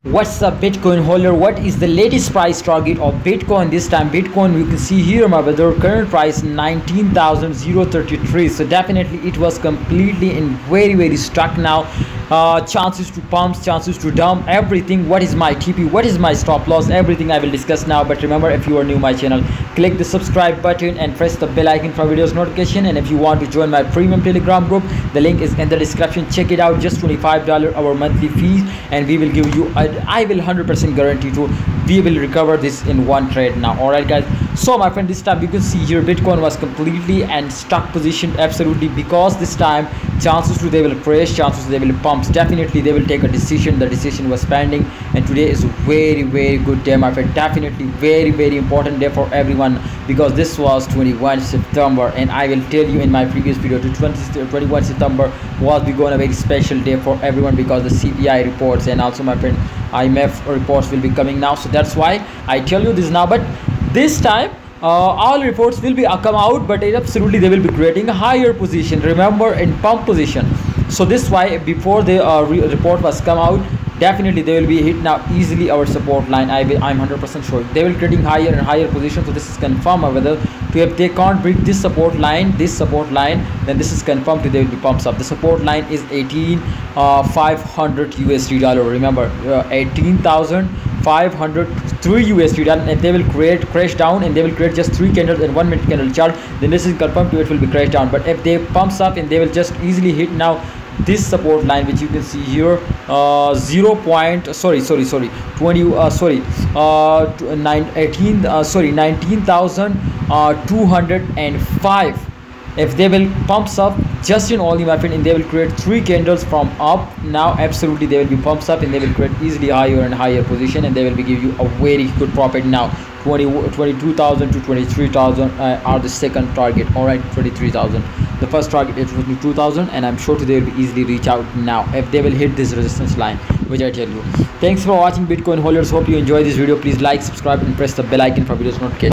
What's up, Bitcoin holder? What is the latest price target of Bitcoin? This time Bitcoin, you can see here my brother, current price 19,033. So definitely it was completely in very stuck now. Chances to pumps, chances to dump, everything. What is my TP, what is my stop loss, everything I will discuss now. But remember, if you are new my channel, click the subscribe button and press the bell icon for videos notification. And if you want to join my premium Telegram group, the link is in the description. Check it out. Just $25 our monthly fees, and we will give you I will 100% guarantee to we will recover this in one trade now. All right guys, so my friend, this time you can see here Bitcoin was completely and stuck position, absolutely, because this time chances to they will crash, chances they will pumps, definitely they will take a decision. The decision was pending, and today is a very good day my friend, definitely very important day for everyone, because this was 21 September, and I will tell you in my previous video to 21 September was we going a very special day for everyone, because the CPI reports and also my friend IMF reports will be coming now. So that's why I tell you this now. But this time all reports will be come out, but absolutely they will be creating a higher position, remember, in pump position. So this why before the report was come out, definitely they will be hit now easily our support line. I'm 100% sure they will creating higher and higher position. So this is confirmed whether if they can't break this support line, then this is confirmed they will be pumps up. The support line is 18,500 USD dollar. Remember, 18,503 USD dollar, and they will crash down, and they will create just 3 candles and 1 minute candle chart. Then this is confirmed it will be crash down. But if they pumps up, and they will just easily hit now this support line, which you can see here, 19,205. If they will pumps up just in only my friend, and they will create 3 candles from up now, absolutely they will be pumps up, and they will create easily higher and higher position, and they will be give you a very good profit now. 22,000 to 23,000 are the second target. All right, 23,000. The first target is 22,000, and I'm sure they will be easily reach out now if they will hit this resistance line, which I tell you. Thanks for watching, Bitcoin holders. Hope you enjoy this video. Please like, subscribe, and press the bell icon for videos notification.